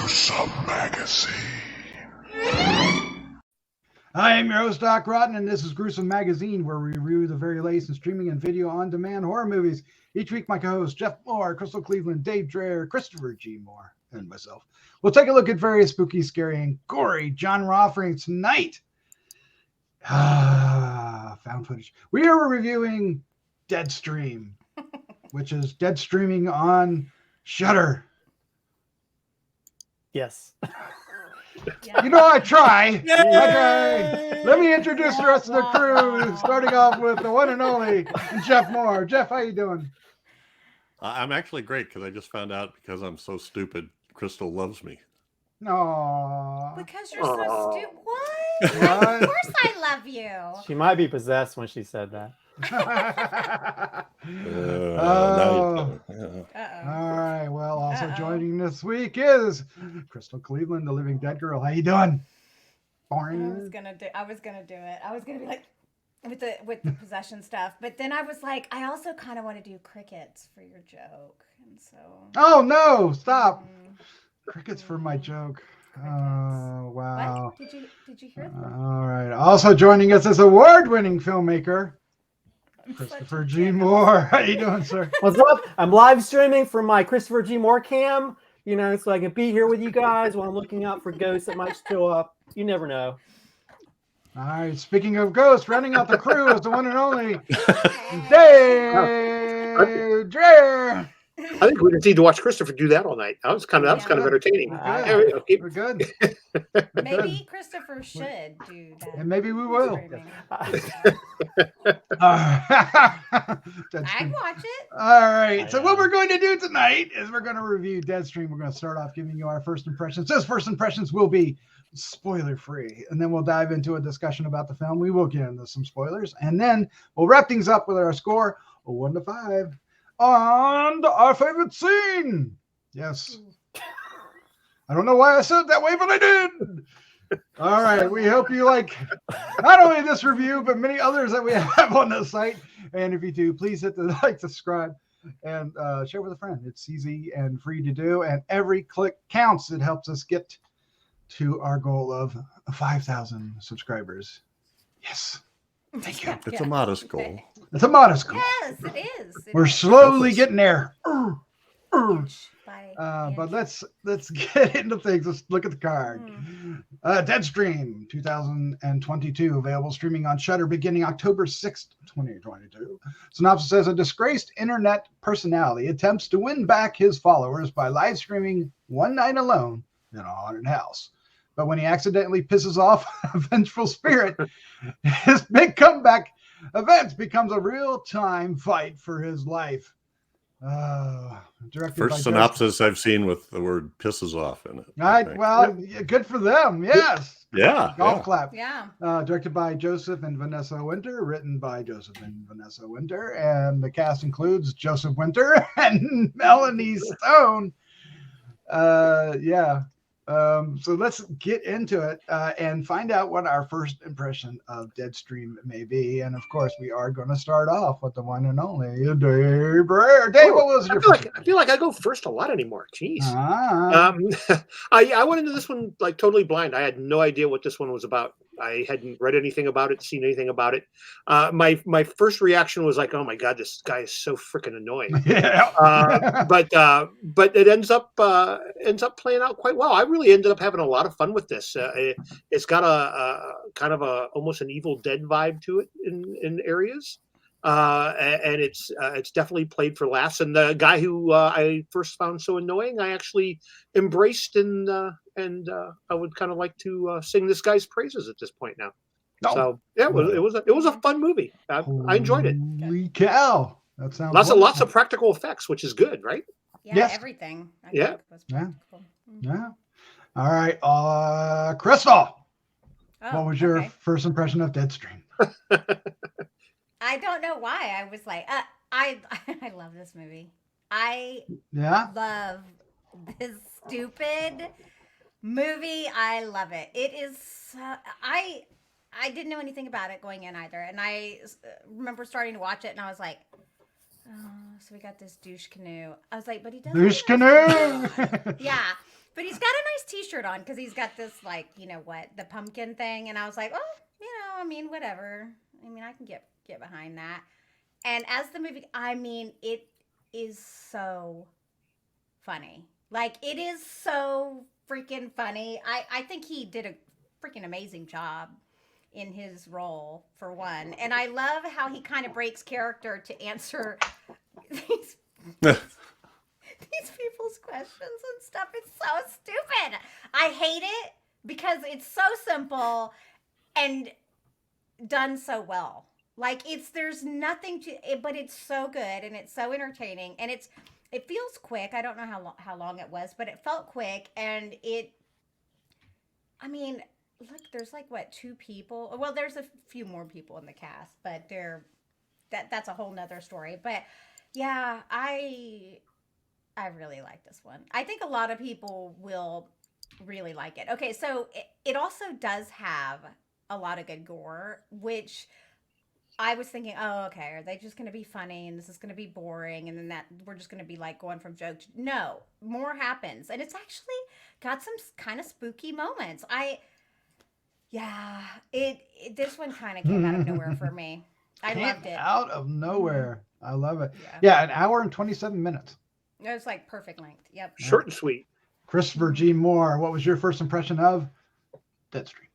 Gruesome Magazine. I am your host, Doc Rotten, and this is Gruesome Magazine, where we review the very latest in streaming and video on-demand horror movies. Each week, my co-hosts, Jeff Mohr, Crystal Cleveland, Dave Dreher, Christopher G. Mohr, and myself, we'll take a look at various spooky, scary, and gory genre offerings tonight. Found footage. We are reviewing DEADSTREAM, which is dead streaming on SHUDDER. Yes. You know, I try. Okay. Let me introduce the rest of the crew, starting off with the one and only Jeff Mohr. Jeff, how you doing? I'm actually great because I just found out because I'm so stupid, Crystal loves me. No. Because you're so stupid. What? Of course I love you. She might be possessed when she said that. All right. Well, also joining this week is Crystal Cleveland, the Living Dead Girl. How you doing? I was gonna do it. I was gonna be like with the possession stuff, but then I was like, I also kind of want to do crickets for your joke, and so. Oh no! Stop. Crickets for my joke. Oh wow! What? Did you hear that? All right. Also joining us is award-winning filmmaker Christopher G. Mohr. How you doing, sir? What's up? I'm live streaming from my Christopher G. Mohr cam, so I can be here with you guys while I'm looking out for ghosts that might show up. You never know. All right. Speaking of ghosts, rounding out the crew is the one and only Dave Dreher. I think we just need to watch Christopher do that all night. That was kind of entertaining. We're good. Maybe Christopher should do that. And maybe we will. I'd watch it. All right. So what we're going to do tonight is we're going to review DEADSTREAM. We're going to start off giving you our first impressions. Those first impressions will be spoiler free, and then we'll dive into a discussion about the film. We will get into some spoilers, and then we'll wrap things up with our score, 1 to 5. And our favorite scene. Yes. I don't know why I said it that way, but I did. All right. We hope you like not only this review, but many others that we have on the site. And if you do, please hit the like, subscribe, and share with a friend. It's easy and free to do. And every click counts. It helps us get to our goal of 5,000 subscribers. Yes. Thank you. It's a modest goal. It's a modest goal. Yes, it is. We're slowly getting there. But let's get into things. Let's look at the card. DEADSTREAM 2022, available streaming on SHUDDER beginning October 6th, 2022. Synopsis says a disgraced internet personality attempts to win back his followers by live streaming one night alone in a haunted house. But when he accidentally pisses off a vengeful spirit, his big comeback event becomes a real-time fight for his life. First synopsis I've seen with the word "pisses off" in it. Well, good for them. Yes. Yeah. Golf clap. Yeah. Directed by Joseph and Vanessa Winter, written by Joseph and Vanessa Winter, and the cast includes Joseph Winter and Melanie Stone. So let's get into it and find out what our first impression of DEADSTREAM may be. And of course, we are going to start off with the one and only Dave Dreher. Dave, what was your I feel like I go first a lot anymore. Jeez. I went into this one like totally blind. I had no idea what this one was about. I hadn't read anything about it, seen anything about it. My first reaction was like, "Oh my god, this guy is so freaking annoying." Yeah. But it ends up playing out quite well. I really ended up having a lot of fun with this. It's got a kind of almost an Evil Dead vibe to it in areas, and it's definitely played for laughs. And the guy who I first found so annoying, I actually embraced and I would kind of like to sing this guy's praises at this point now. So yeah, it was a fun movie. I enjoyed it. Holy cow! That sounds lots of practical effects, which is good, right? Yeah, yes. Everything. I think was practical. Yeah. All right, Crystal. What was your first impression of DEADSTREAM? I don't know why. I was like, I love this movie. I love this stupid movie. I love it. It is. I didn't know anything about it going in either, and I remember starting to watch it, and I was like, "Oh, so we got this douche canoe." I was like, "But he doesn't." Douche canoe. Yeah, But he's got a nice T-shirt on because he's got this like, you know what, the pumpkin thing, and I was like, oh, you know, I mean, whatever. I mean, I can get behind that. And as the movie, I mean, it is so funny. Like, it is so freaking funny. I think he did a freaking amazing job in his role, for one. And I love how he kind of breaks character to answer these people's questions and stuff. It's so stupid. I hate it because it's so simple and done so well. Like, there's nothing to it, but it's so good and it's so entertaining, and it feels quick. I don't know how long it was, but it felt quick, and I mean, look, there's like what, 2 people? Well, there's a few more people in the cast, but that's a whole nother story. But yeah, I really like this one. I think a lot of people will really like it. Okay, so it also does have a lot of good gore, which I was thinking, oh, okay, are they just going to be funny and this is going to be boring, and then that we're just going to be like going from joke to... No, more happens, and it's actually got some kind of spooky moments. This one kind of came out of nowhere for me. I loved it. Out of nowhere. I love it. Yeah, 1 hour and 27 minutes. It was like perfect length. Yep. Short and sweet. Christopher G. Mohr, what was your first impression of Deadstream?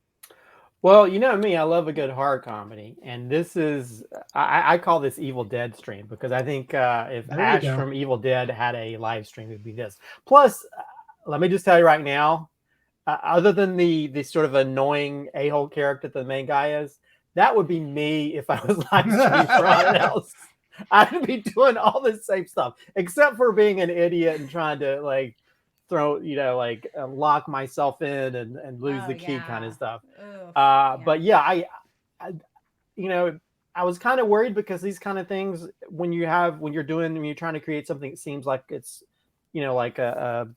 Well, you know me, I love a good horror comedy, and this is, I call this Evil Dead stream, because I think if Ash from Evil Dead had a live stream, it would be this. Plus, let me just tell you right now, other than the sort of annoying a-hole character that the main guy is, that would be me if I was live streaming for anyone else. I'd be doing all the same stuff, except for being an idiot and trying to like throw, lock myself in and lose the key kind of stuff. But yeah, I was kind of worried because these kind of things, when you're trying to create something that seems like it's, like a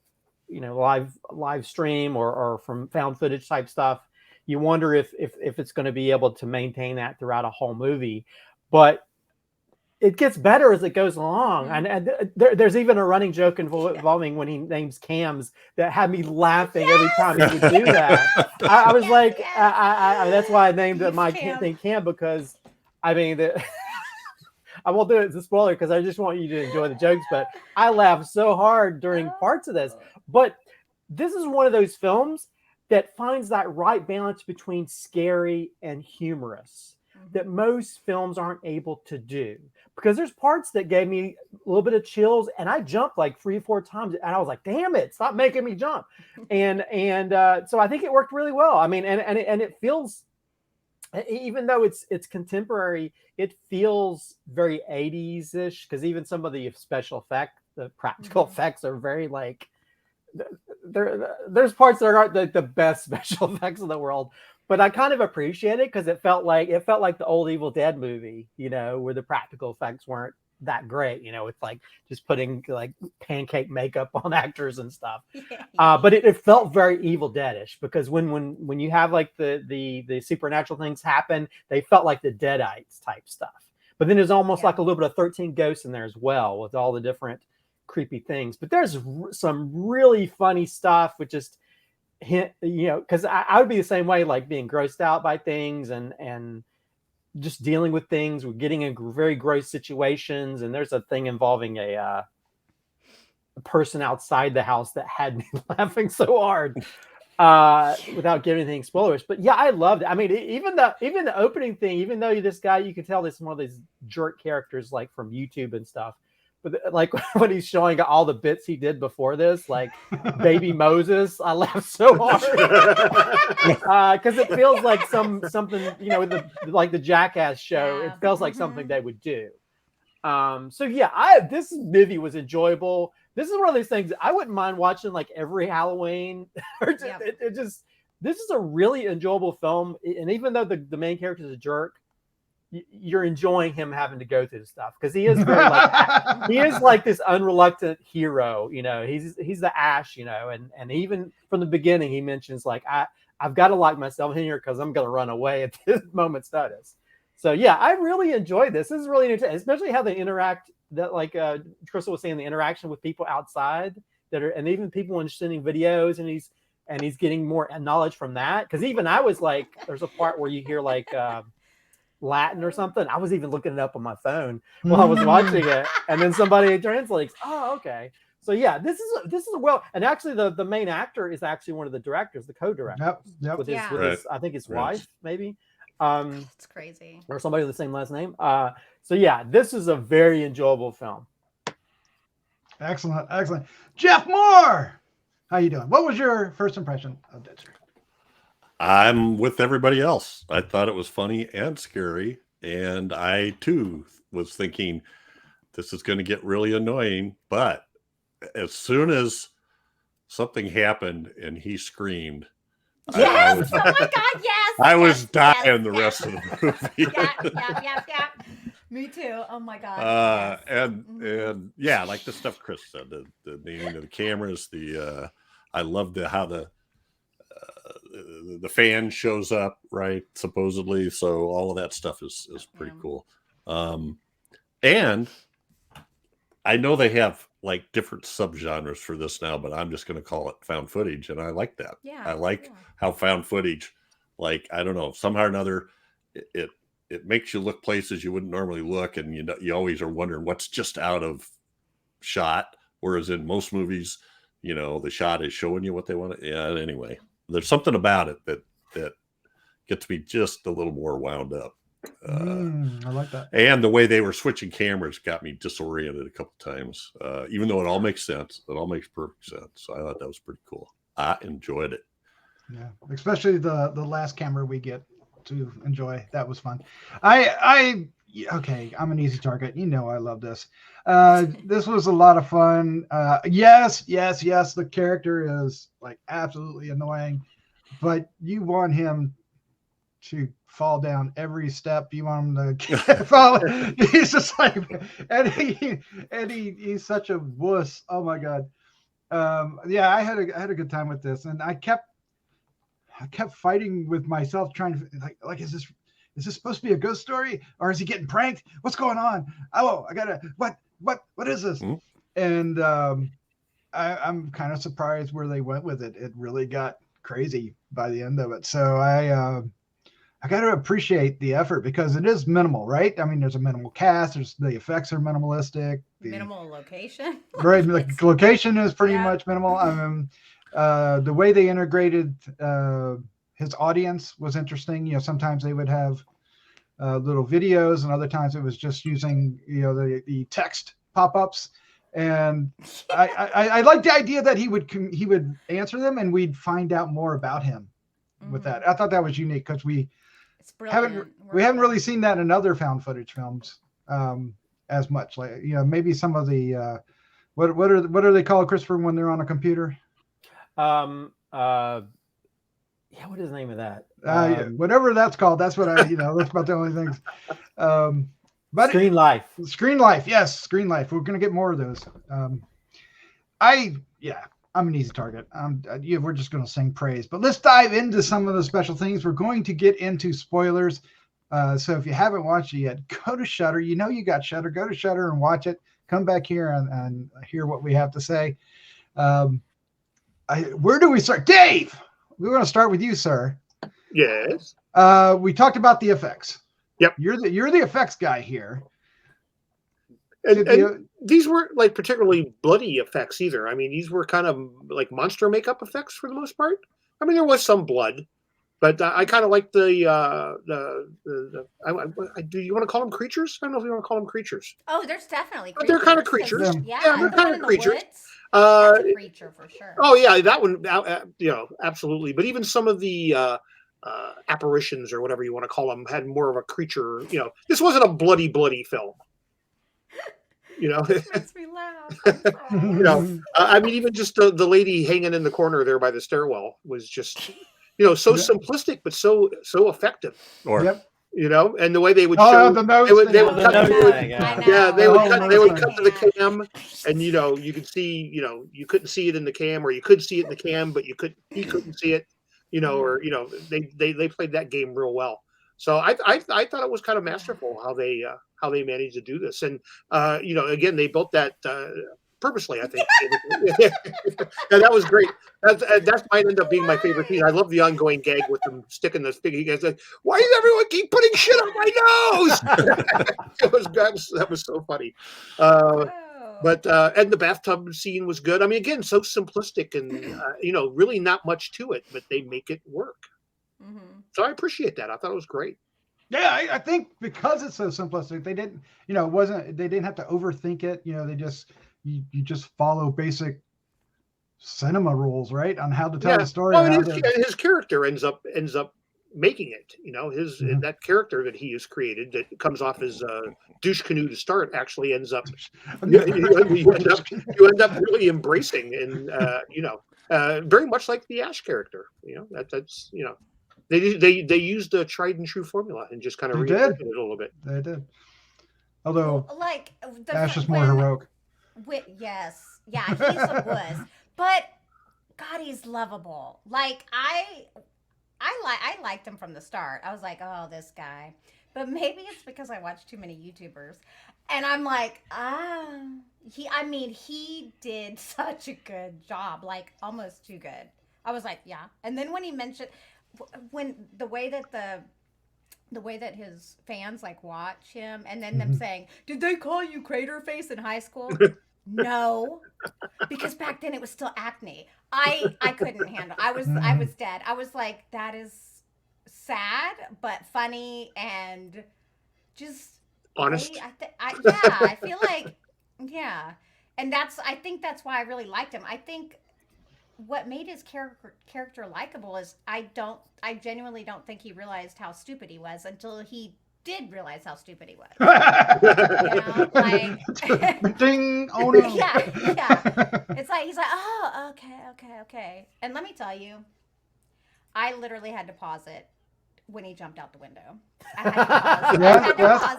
live stream or from found footage type stuff, you wonder if it's going to be able to maintain that throughout a whole movie. But it gets better as it goes along. And there's even a running joke involving when he names cams that had me laughing every time he would do that. I was like, that's why I named my thing Cam, because I mean, I won't do it as a spoiler because I just want you to enjoy the jokes, but I laughed so hard during parts of this. But this is one of those films that finds that right balance between scary and humorous that most films aren't able to do, because there's parts that gave me a little bit of chills and I jumped like 3 or 4 times and I was like, damn it, stop making me jump. And so I think it worked really well. I mean, and it feels, even though it's contemporary, it feels very 80s-ish, because even some of the special effects, the practical effects are very like, there's parts that aren't the best special effects in the world. But I kind of appreciate it because it felt like the old Evil Dead movie, where the practical effects weren't that great. It's like just putting like pancake makeup on actors and stuff. But it felt very Evil Dead-ish, because when you have like the supernatural things happen, they felt like the Deadites type stuff. But then there's almost like a little bit of 13 Ghosts in there as well, with all the different creepy things. But there's some really funny stuff with just, because I would be the same way, like being grossed out by things and just dealing with things. We're getting in very gross situations, and there's a thing involving a person outside the house that had me laughing so hard, without giving anything spoilers. But yeah, I loved it. I mean, even the opening thing, even though this guy, you can tell this is one of these jerk characters like from YouTube and stuff. But like when he's showing all the bits he did before this, like Baby Moses, I laughed so hard because it feels like something like the Jackass show. It feels like something they would do. So yeah, this movie was enjoyable. This is one of these things I wouldn't mind watching like every Halloween. This is a really enjoyable film, and even though the main character is a jerk, you're enjoying him having to go through the stuff, because he is very like he is like this unreluctant hero. He's the Ash, and even from the beginning he mentions like I've got to lock myself in here because I'm going to run away at this moment's notice. So yeah, I really enjoyed this. This is really entertaining, especially how they interact. That like Crystal was saying, the interaction with people outside that are, and even people in sending videos, and he's getting more knowledge from that. Because even I was like, there's a part where you hear like Latin or something. I was even looking it up on my phone while I was watching it, and then somebody translates. Oh, okay. So yeah, this is a well, and actually the main actor is actually one of the directors, the co-director. Yep. With his I think his wife maybe. It's crazy. Or somebody with the same last name. So yeah, this is a very enjoyable film. Excellent. Jeff Mohr, how you doing? What was your first impression of Deadstream? I'm with everybody else. I thought it was funny and scary, and I too was thinking this is going to get really annoying, but as soon as something happened and he screamed, yes, oh my God, yes, I was dying the rest of the movie. Yeah. Me too. Oh my God. And yeah, like the stuff Chris said, the naming of the cameras, I love how the fan shows up, right? Supposedly, so all of that stuff is pretty cool. And I know they have like different subgenres for this now, but I'm just going to call it found footage, and I like that. Yeah, I like how found footage, like, I don't know, somehow or another, it makes you look places you wouldn't normally look, and you always are wondering what's just out of shot. Whereas in most movies, the shot is showing you what they want. Yeah. Anyway, there's something about it that gets me just a little more wound up. I like that. And the way they were switching cameras got me disoriented a couple times. Even though it all makes sense, it all makes perfect sense. So I thought that was pretty cool. I enjoyed it. Yeah, especially the last camera we get to enjoy. That was fun. Okay, I'm an easy target. I love this. This was a lot of fun. Yes, the character is like absolutely annoying, but you want him to fall down every step. You want him to fall. He's just like, and he's such a wuss. Oh my God. Yeah, I had a good time with this, and I kept fighting with myself, trying to like, is this supposed to be a ghost story, or is he getting pranked? What's going on? Oh, I gotta, what is this? Mm-hmm. And I'm kind of surprised where they went with it. It really got crazy by the end of it. So I got to appreciate the effort, because it is minimal, right? I mean, there's a minimal cast. The effects are minimalistic. Minimal location. Right, the location is pretty much minimal. The way they integrated his audience was interesting. Sometimes they would have little videos, and other times it was just using the text pop-ups. And I like the idea that he would answer them, and we'd find out more about him with that. I thought that was unique, because we haven't really seen that in other found footage films as much. Like maybe some of the what are they called, Christopher, when they're on a computer? Yeah, what is the name of that? Whatever that's called. That's what that's about the only things. But Screen Life. Yes, Screen Life. We're gonna get more of those. I'm an easy target. We're just gonna sing praise. But let's dive into some of the special things. We're going to get into spoilers. So if you haven't watched it yet, go to Shudder. You got Shudder. Go to Shudder and watch it. Come back here and hear what we have to say. Where do we start? Dave, we're going to start with you, sir. Yes. We talked about the effects. Yep. You're the effects guy here. And these weren't like particularly bloody effects either. I mean, these were kind of like monster makeup effects for the most part. I mean, there was some blood, but I kind of like do you want to call them creatures? I don't know if you want to call them creatures. Oh, there's definitely creatures. But they're kind of creatures. Yeah, they're kind of creatures. That's a creature for sure. Oh yeah, that one, absolutely. But even some of the apparitions, or whatever you want to call them, had more of a creature. This wasn't a bloody film. It makes me laugh. I mean, even just the lady hanging in the corner there by the stairwell was just, so simplistic, but so effective. Yep. And the way they would show, they would cut to the cam, and you could see, you couldn't see it in the cam, or you could see it in the cam, but he couldn't see it, or they played that game real well. So I thought it was kind of masterful how they managed to do this. And again, they built that purposely, I think. Yeah, that was great. That might end up being my favorite piece. I love the ongoing gag with them sticking the stick. He goes like, "Why does everyone keep putting shit on my nose?" that was so funny. But and the bathtub scene was good. I mean, again, so simplistic and really not much to it, but they make it work. Mm-hmm. So I appreciate that. I thought it was great. Yeah, I think because it's so simplistic, they didn't, they didn't have to overthink it. They just, you just follow basic cinema rules, right? On how to tell the story. Well, his character ends up making it. That character that he has created that comes off as douche canoe to start actually ends up you end up really embracing and very much like the Ash character. That's They used a tried and true formula and just kind of reinvented it a little bit. They did. Although, like Ash is more heroic. Yes, yeah, he's a wuss, but God, he's lovable. Like I liked him from the start. I was like, oh, this guy. But maybe it's because I watched too many YouTubers, and I'm like, he did such a good job, like almost too good. I was like, yeah. And then when he mentioned. When the way that his fans like watch him and then them saying, "Did they call you Crater Face in high school?" No, because back then it was still acne. I couldn't handle. I was dead. I was like, that is sad but funny and just honest. I feel like and I think that's why I really liked him. I think. What made his character likable is I genuinely don't think he realized how stupid he was until he did realize how stupid he was. Ding! Oh no! Yeah. It's like he's like, oh, okay. And let me tell you, I literally had to pause it when he jumped out the window. I had to pause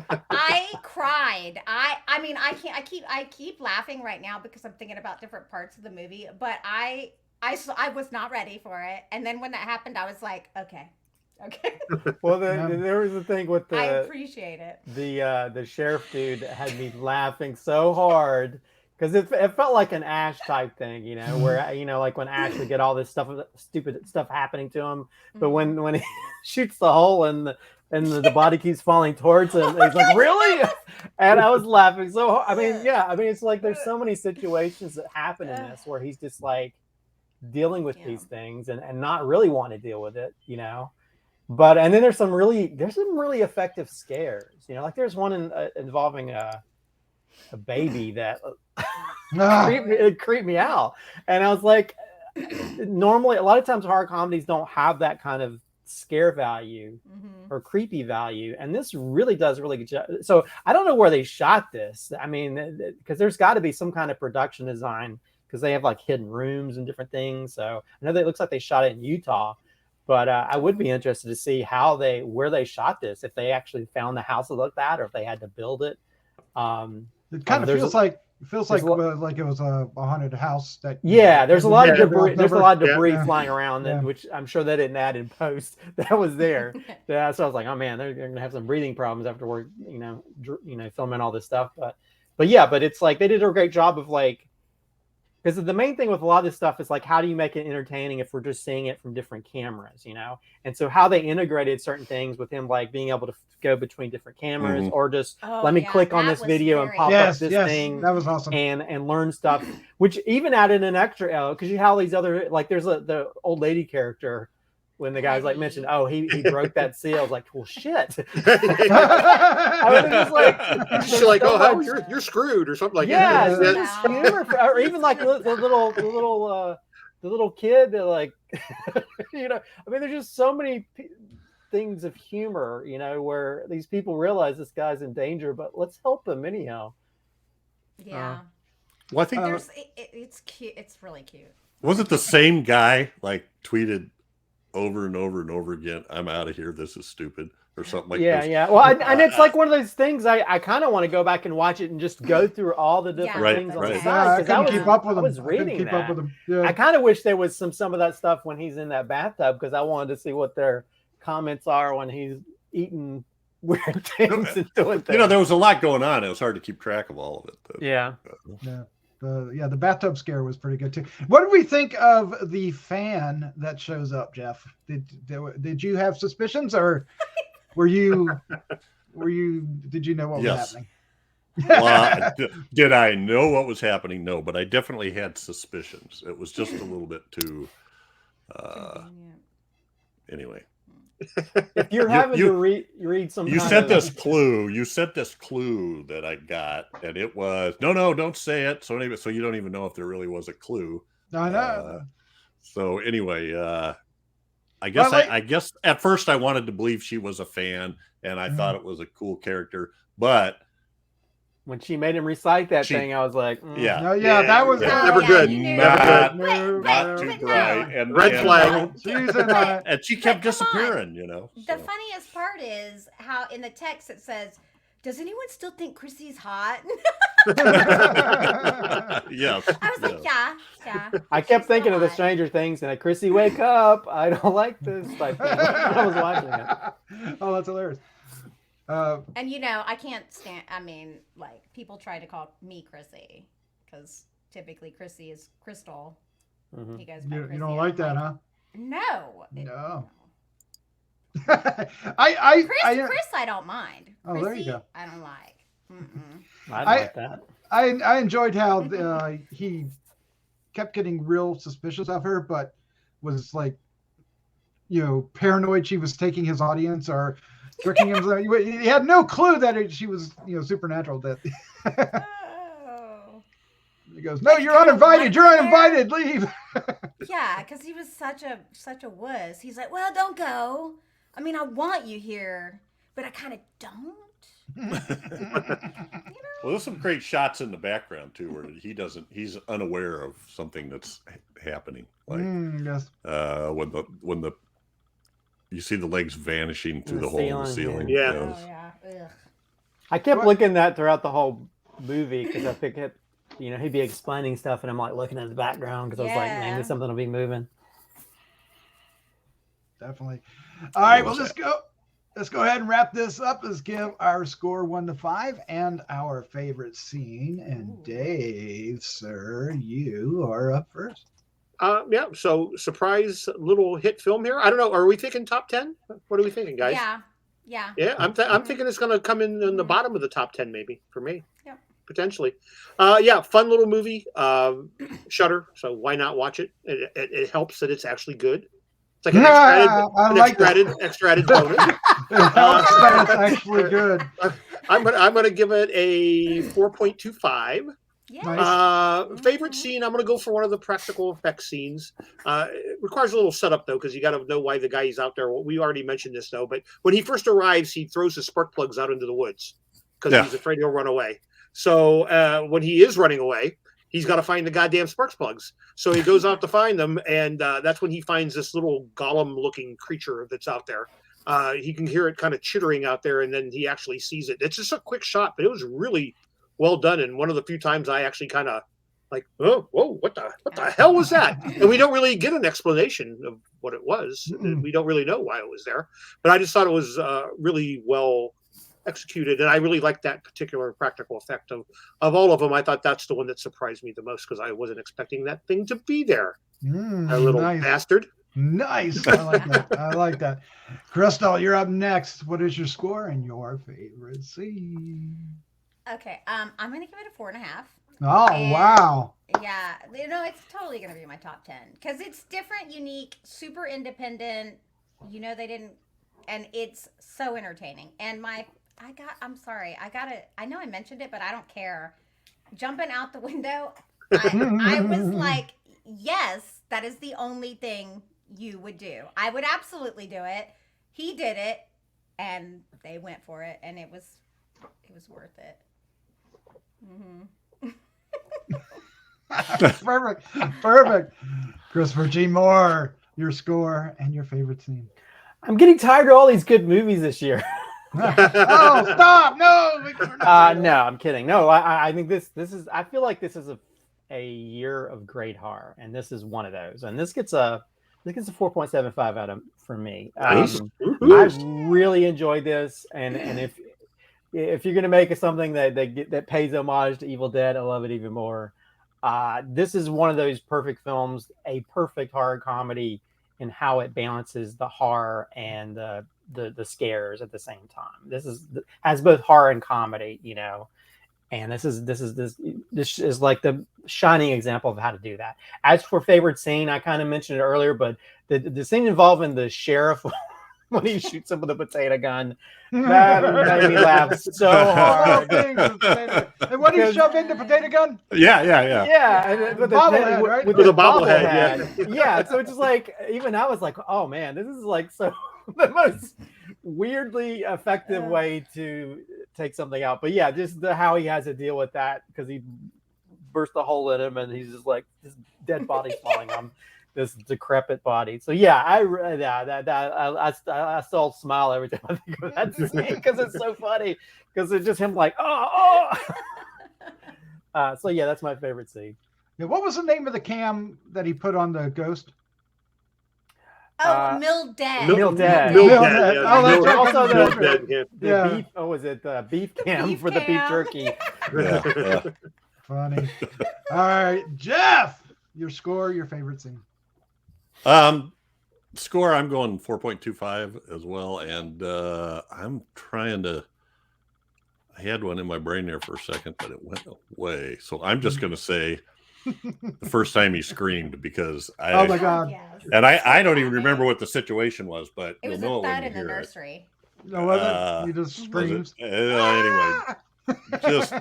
it. I cried. I keep laughing right now because I'm thinking about different parts of the movie, but I was not ready for it. And then when that happened, I was like, okay. Well, there was a thing with I appreciate it. The sheriff dude had me laughing so hard because it felt like an Ash type thing, where like when Ash would get all this stupid stuff happening to him, but when he shoots the hole and the body keeps falling towards him, he's like, really? And I was laughing so hard. I mean, it's like there's so many situations that happen in this where he's just like dealing with these things and not really want to deal with it, But and then there's some really effective scares, like there's one involving a baby that creeped me out, and I was like, normally a lot of times horror comedies don't have that kind of scare value or creepy value, and this really does really good job. So I don't know where they shot this. I mean, because there's got to be some kind of production design because they have like hidden rooms and different things. So I know that it looks like they shot it in Utah. But I would be interested to see where they shot this, if they actually found the house that looked that, or if they had to build it. It kind of feels like it was a haunted house. There's a lot of debris. There's a lot of debris flying around, which I'm sure they didn't add in post. That was there. So I was like, oh man, they're gonna have some breathing problems after we're filming all this stuff. But it's like they did a great job of like. Because the main thing with a lot of this stuff is like, how do you make it entertaining if we're just seeing it from different cameras, And so how they integrated certain things with him, like being able to go between different cameras or just let me click on this video and pop up this thing. That was awesome. And learn stuff, which even added an extra element because you have all these other, like there's the old lady character. When the guys like mentioned, oh, he broke that seal, I was like, well, shit. I was just like, she's like, oh, you're screwed or something like that. Yeah, humor, or even like the little kid that like, I mean, there's just so many things of humor, where these people realize this guy's in danger, but let's help him anyhow. Yeah. Well, I think it's cute. It's really cute. Was it the same guy like tweeted over and over and over again, I'm out of here, this is stupid, or something like this? Yeah. Well, and it's like one of those things I kind of want to go back and watch it and just go through all the different things on the side. I couldn't keep up with him. I was reading that. I kind of wish there was some of that stuff when he's in that bathtub because I wanted to see what their comments are when he's eating weird things and doing things. There was a lot going on. It was hard to keep track of all of it. Yeah. the bathtub scare was pretty good too. What did we think of the fan that shows up, Jeff? Did you have suspicions, or did you know what was happening? Well, did I know what was happening? No, but I definitely had suspicions. It was just a little bit too. Anyway, if you're having to read some, you sent this clue. You sent this clue that I got, and it was no, don't say it. So anyway, so you don't even know if there really was a clue. I know. So anyway, I guess at first I wanted to believe she was a fan, and I thought it was a cool character, but. When she made him recite that thing, I was like, that was never good. Not too bright. And red flag. And she kept disappearing, The funniest part is how in the text it says, "Does anyone still think Chrissy's hot?" Yes. I was like, yeah. I kept thinking of the Stranger Things and Chrissy, wake up. I don't like this type thing. I was watching it. Oh, that's hilarious. And I can't stand. I mean, like people try to call me Chrissy because typically Chrissy is Crystal. Mm-hmm. You guys, you don't like that, huh? No. No. Chris, I don't mind. Oh, Chrissy, there you go. I don't like. I like that. I enjoyed how he kept getting real suspicious of her, but was like, paranoid she was taking his audience or tricking him. He had no clue that she was, supernatural. That he goes, "No, you're uninvited. You're uninvited. Leave." Yeah, because he was such a wuss. He's like, "Well, don't go. I mean, I want you here, but I kind of don't." Well, there's some great shots in the background too, where he's unaware of something that's happening. Like yes. When you see the legs vanishing through the hole in the ceiling. Yeah. Oh, yeah. Ugh. I kept looking at that throughout the whole movie because I think he'd be explaining stuff and I'm like looking at the background because I was like, maybe something will be moving. Definitely. All right, well, let's go ahead and wrap this up. Let's give our score 1 to 5 and our favorite scene. And Dave, sir, you are up first. So surprise little hit film here. I don't know. Are we thinking top 10? What are we thinking, guys? Yeah. I'm thinking it's going to come in the bottom of the top 10, maybe for me. Yep. Potentially. Fun little movie. Shudder. So why not watch it? It helps that it's actually good. It's like an extra added bonus. It helps that it's actually good. I'm gonna give it a 4.25. Yeah. Favorite scene, I'm going to go for one of the practical effects scenes. It requires a little setup, though, because you got to know why the guy is out there. Well, we already mentioned this, though, but when he first arrives, he throws his spark plugs out into the woods because he's afraid he'll run away. So when he is running away, he's got to find the goddamn spark plugs. So he goes out to find them, and that's when he finds this little golem-looking creature that's out there. He can hear it kind of chittering out there, and then he actually sees it. It's just a quick shot, but it was really well done, and one of the few times I actually kind of like, oh, whoa, what the hell was that? And we don't really get an explanation of what it was. We don't really know why it was there, but I just thought it was really well executed, and I really liked that particular practical effect of all of them. I thought that's the one that surprised me the most because I wasn't expecting that thing to be there. A little bastard. Nice. I like that. Crystal, you're up next. What is your score and your favorite scene? Okay, I'm gonna give it a 4.5. Oh, wow. Yeah, it's totally gonna be my top 10 because it's different, unique, super independent. They didn't, and it's so entertaining. And I know I mentioned it, but I don't care. Jumping out the window, I was like, yes, that is the only thing you would do. I would absolutely do it. He did it, and they went for it, and it was worth it. Perfect. Christopher G. Mohr, your score and your favorite scene. I'm getting tired of all these good movies this year. Oh, stop! No, no, I'm kidding. No, I think this is. I feel like this is a year of great horror, and this is one of those. And this gets a 4.75 out of for me. I really enjoyed this, and if you're gonna make it something that pays homage to Evil Dead, I love it even more. This is one of those perfect films, a perfect horror comedy in how it balances the horror and the scares at the same time. This has both horror and comedy, you know, and this is like the shining example of how to do that. As for favorite scene, I kind of mentioned it earlier, but the scene involving the sheriff when he shoots him with a potato gun, that made me laugh so hard. And what do you shove in the potato gun? Yeah. And with the bobblehead, right? With a bobblehead, yeah. So it's just like, even I was like, oh man, this is like so the most weirdly effective way to take something out. But yeah, just how he has to deal with that, because he burst a hole in him and he's just like this dead body falling on this decrepit body. So yeah, I still smile every time I think of that scene, because it's so funny, because it's just him like so yeah, that's my favorite scene. Yeah, what was the name of the cam that he put on the ghost? Milled Dead. Milled Dead. Also the beef. Oh, was it the beef cam beef for the beef cam. jerky? Yeah. Funny. All right, Jeff, your score, your favorite scene. Score, I'm going 4.25 as well, and I'm trying to. I had one in my brain there for a second, but it went away. So I'm just going to say the first time he screamed, because oh my god! Yes. And I don't even remember what the situation was, but It was you'll know a it when thud you in the hear it. nursery. No, was it? He just screams. Anyway, just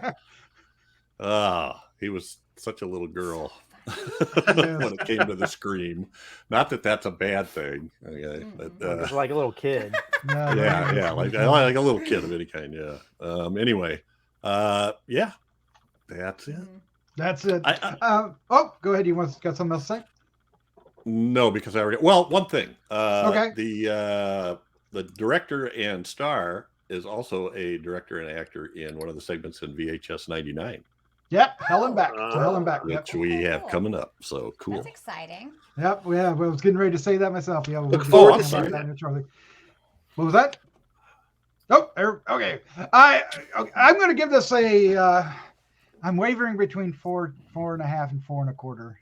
he was such a little girl when it came to the scream. Not that that's a bad thing, okay, but Just like a little kid. yeah, like a little kid of any kind. Yeah. Anyway, yeah, that's it. That's it. Go ahead. You got something else to say? No, because I already. Well, one thing. Okay. The director and star is also a director and actor in one of the segments in VHS 99. Yep, Hell and Back. So Hell and Back. Which we have coming up. So cool. That's exciting. Yep. Yeah, I was getting ready to say that myself. Yeah. Look forward to seeing seeing that. Charlie. What was that? Oh, okay. I'm going to give this a. I'm wavering between 4.5 and 4.25.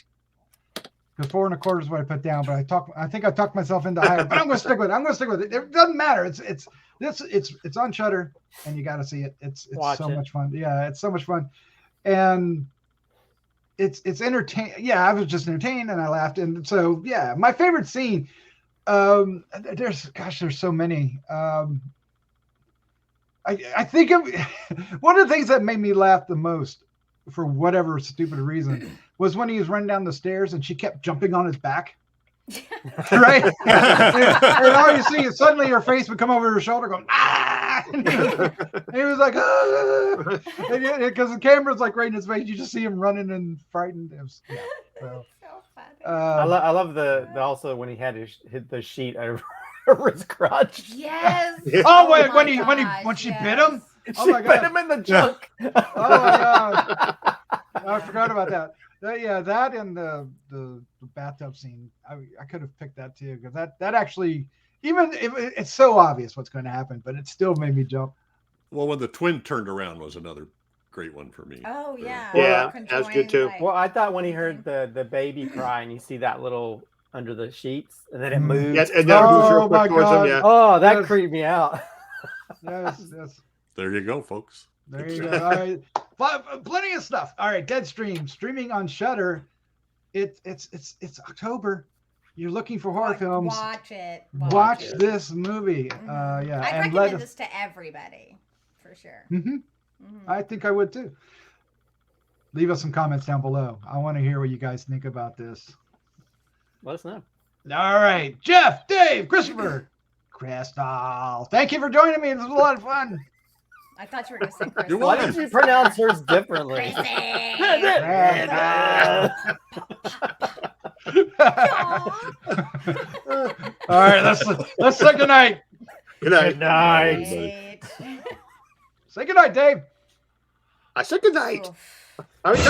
Because 4.25 is what I put down, but I think I talked myself into higher. But I'm going to stick with it. It doesn't matter. It's on Shudder, and you got to see it. It's so much fun. Yeah, it's so much fun, and it's entertaining. Yeah, I was just entertained and I laughed, and so yeah, my favorite scene. There's so many. I think one of the things that made me laugh the most, for whatever stupid reason, was when he was running down the stairs and she kept jumping on his back. Right? and all you see is suddenly her face would come over her shoulder going, ah! And he was like, ah! Because the camera's like right in his face. You just see him running and frightened. It was, so funny. I love the also when he had hit the sheet over his crotch. Yes. Oh, when she bit him? Oh my God. Bit him in the junk. Oh my God. I forgot about that. That and the bathtub scene. I could have picked that too, because that actually, even if it's so obvious what's going to happen, but it still made me jump. Well, when the twin turned around was another great one for me. Oh yeah. Yeah, that's good too. Well, I thought when he heard the baby cry and you see that little under the sheets and then it moves. Yes, and then it moves real quick towards him. Yeah. Oh, that creeped me out. Yes. There you go, folks. There you go. All right. Plenty of stuff. All right, Deadstream streaming on Shudder. It's October. You're looking for horror films. Watch it. Watch this movie. Yeah. I recommend this to everybody, for sure. I think I would too. Leave us some comments down below. I want to hear what you guys think about this. Let us know. All right, Jeff, Dave, Christopher, Crystal. Thank you for joining me. This was a lot of fun. I thought you were going to say Chrissy. Why did you pronounce hers differently? All right, let's say goodnight. Good night. Good night. Say goodnight, Dave. I said good night. Oof. All right,